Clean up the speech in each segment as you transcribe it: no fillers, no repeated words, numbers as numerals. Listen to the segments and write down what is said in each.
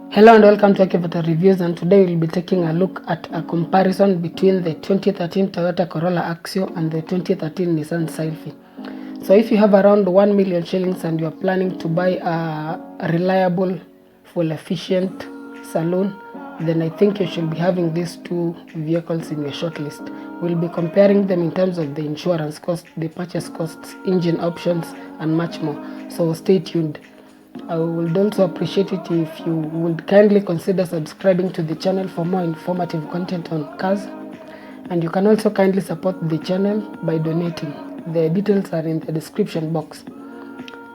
Hello and welcome to Akivata Reviews, and today we'll be taking a look at a comparison between the 2013 Toyota Corolla Axio and the 2013 Nissan Sylphy. So if you have around 1 million shillings and you are planning to buy a reliable, full efficient saloon, then I think you should be having these two vehicles in your shortlist. We'll be comparing them in terms of the insurance cost, the purchase costs, engine options, and much more. So stay tuned. I would also appreciate it if you would kindly consider subscribing to the channel for more informative content on cars, and you can also kindly support the channel by donating. The details are in the description box.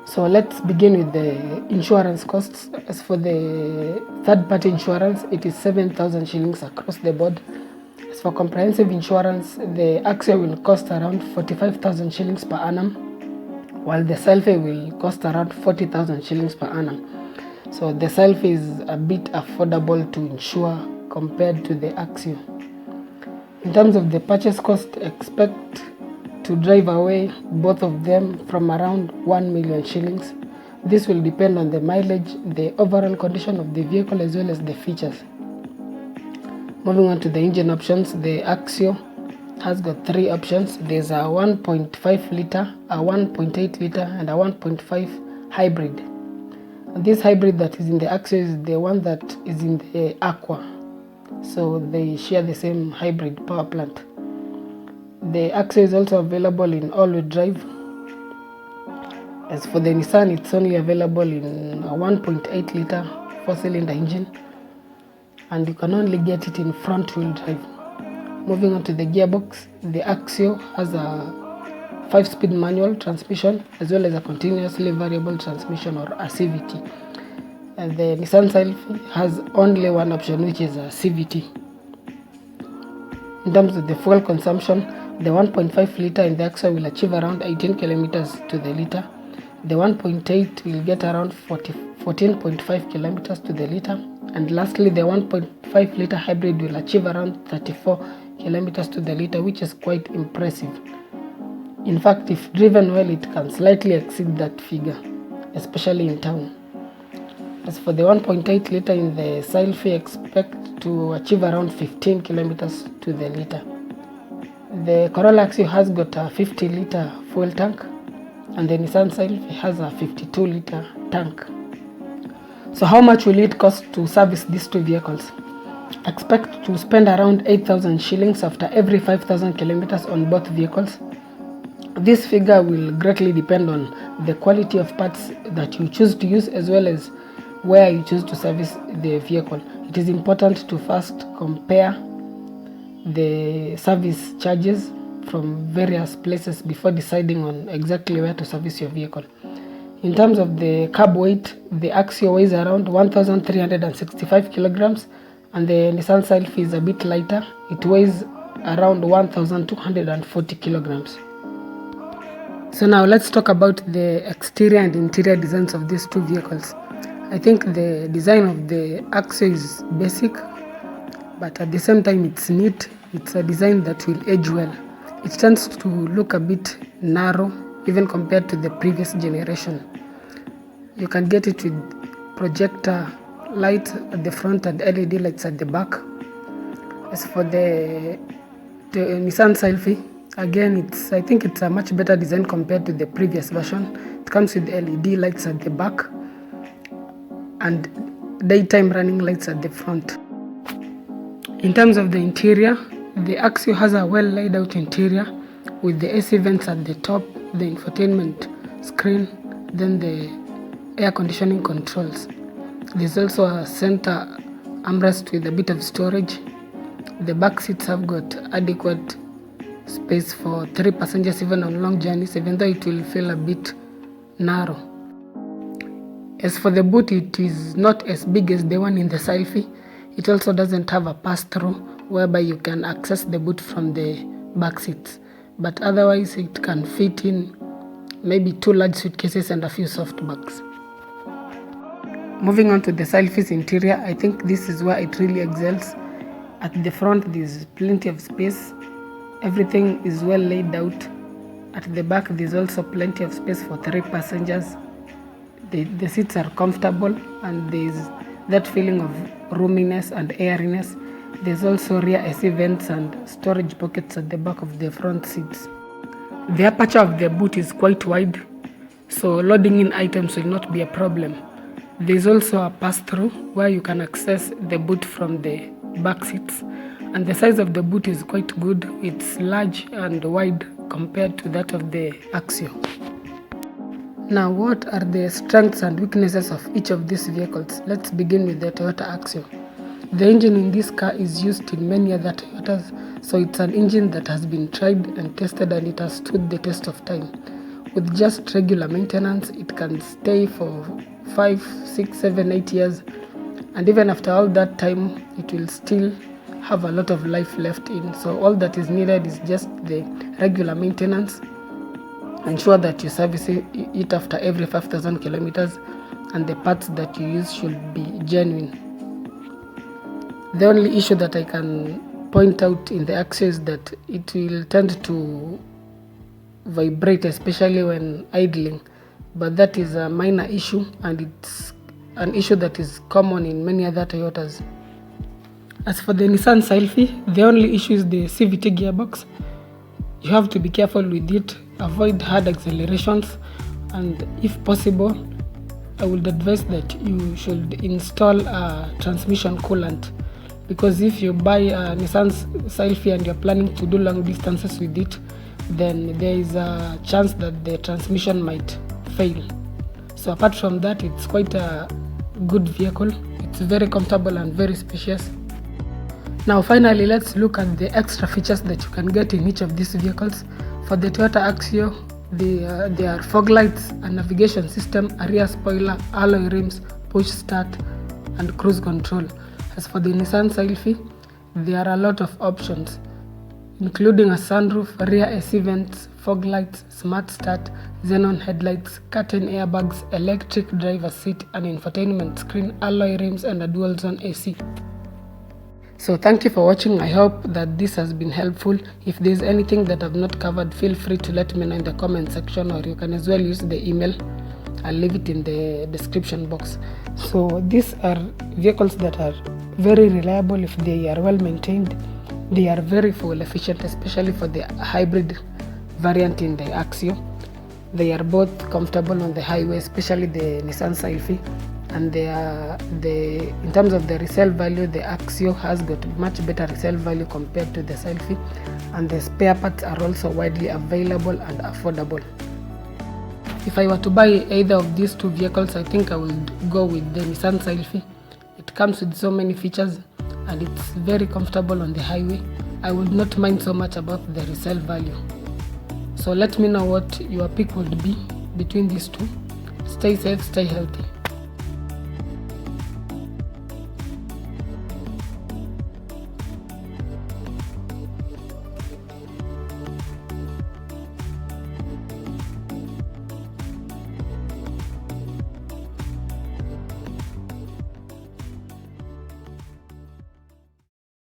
So let's begin with the insurance costs. As for the third-party insurance, it is 7,000 shillings across the board. As for comprehensive insurance, the Axio will cost around 45,000 shillings per annum, while the Sylphy will cost around 40,000 shillings per annum. So the Sylphy is a bit affordable to insure compared to the Axio. In terms of the purchase cost, expect to drive away both of them from around 1 million shillings. This will depend on the mileage, the overall condition of the vehicle, as well as the features. Moving on to the engine options, the Axio has got three options. There's a 1.5 liter, a 1.8 liter, and a 1.5 hybrid. And this hybrid that is in the Axio is the one that is in the Aqua, so they share the same hybrid power plant. The Axio is also available in all-wheel drive. As for the Nissan, it's only available in a 1.8 liter 4-cylinder engine, and you can only get it in front-wheel drive. Moving on to the gearbox, the Axio has a 5-speed manual transmission as well as a continuously variable transmission, or a CVT. And the Nissan Sylphy has only one option, which is a CVT. In terms of the fuel consumption, the 1.5 liter in the Axio will achieve around 18 kilometers to the liter. The 1.8 will get around 14.5 kilometers to the liter. And lastly, the 1.5 liter hybrid will achieve around 34 kilometers to the liter, which is quite impressive. In fact, if driven well, it can slightly exceed that figure, especially in town. As for the 1.8 liter in the Sylphy, expect to achieve around 15 kilometers to the liter. The Corolla Axio has got a 50 liter fuel tank, and the Nissan Sylphy has a 52 liter tank. So how much will it cost to service these two vehicles? Expect to spend around 8,000 shillings after every 5,000 kilometers on both vehicles. This figure will greatly depend on the quality of parts that you choose to use, as well as where you choose to service the vehicle. It is important to first compare the service charges from various places before deciding on exactly where to service your vehicle. In terms of the carb weight, the Axio weighs around 1,365 kilograms, and the Nissan Sylphy is a bit lighter. It weighs around 1,240 kilograms. So now let's talk about the exterior and interior designs of these two vehicles. I think the design of the Axio is basic, but at the same time it's neat. It's a design that will age well. It tends to look a bit narrow even compared to the previous generation. You can get it with projector light at the front and LED lights at the back. As for the Nissan Sylphy, again, I think it's a much better design compared to the previous version. It comes with LED lights at the back and daytime running lights at the front. In terms of the interior, the Axio has a well laid out interior with the AC vents at the top, the infotainment screen, then the air conditioning controls. There's also a center armrest with a bit of storage. The back seats have got adequate space for 3 passengers even on long journeys, even though it will feel a bit narrow. As for the boot, it is not as big as the one in the Sylphy. It also doesn't have a pass-through whereby you can access the boot from the back seats, but otherwise it can fit in maybe 2 large suitcases and a few soft bags. Moving on to the Sylphy's interior, I think this is where it really excels. At the front there's plenty of space, everything is well laid out. At the back there's also plenty of space for 3 passengers. The seats are comfortable, and there's that feeling of roominess and airiness. There's also rear AC vents and storage pockets at the back of the front seats. The aperture of the boot is quite wide, so loading in items will not be a problem. There's also a pass-through where you can access the boot from the back seats, and the size of the boot is quite good. It's large and wide compared to that of the Axio. Now, what are the strengths and weaknesses of each of these vehicles? Let's begin with the Toyota Axio. The engine in this car is used in many other Toyotas, so it's an engine that has been tried and tested, and it has stood the test of time. With just regular maintenance, it can stay for 5, 6, 7, 8 years, and even after all that time, it will still have a lot of life left in. So all that is needed is just the regular maintenance. Ensure that you service it after every 5,000 kilometers, and the parts that you use should be genuine. The only issue that I can point out in the Axio is that it will tend to vibrate, especially when idling, but that is a minor issue, and it's an issue that is common in many other Toyotas. As for the Nissan Sylphy, the only issue is the CVT gearbox. You have to be careful with it, avoid hard accelerations, and if possible, I would advise that you should install a transmission coolant, because if you buy a Nissan Sylphy and you're planning to do long distances with it, then there is a chance that the transmission might fail. So apart from that, it's quite a good vehicle. It's very comfortable and very spacious. Now finally, let's look at the extra features that you can get in each of these vehicles. For the Toyota Axio, there are fog lights, a navigation system, a rear spoiler, alloy rims, push start, and cruise control. As for the Nissan Sylphy, there are a lot of options, including a sunroof, rear AC vents, fog lights, smart start, xenon headlights, curtain airbags, electric driver's seat, an infotainment screen, alloy rims, and a dual zone AC. So thank you for watching. I hope that this has been helpful. If there's anything that I've not covered, feel free to let me know in the comment section, or you can as well use the email. I'll leave it in the description box. So these are vehicles that are very reliable if they are well maintained. They are very fuel efficient, especially for the hybrid variant in the Axio. They are both comfortable on the highway, especially the Nissan Sylphy. And in terms of the resale value, the Axio has got much better resale value compared to the Sylphy, and the spare parts are also widely available and affordable. If I were to buy either of these two vehicles, I think I would go with the Nissan Sylphy. It comes with so many features and it's very comfortable on the highway. I would not mind so much about the resale value. So let me know what your pick would be between these two. Stay safe, stay healthy.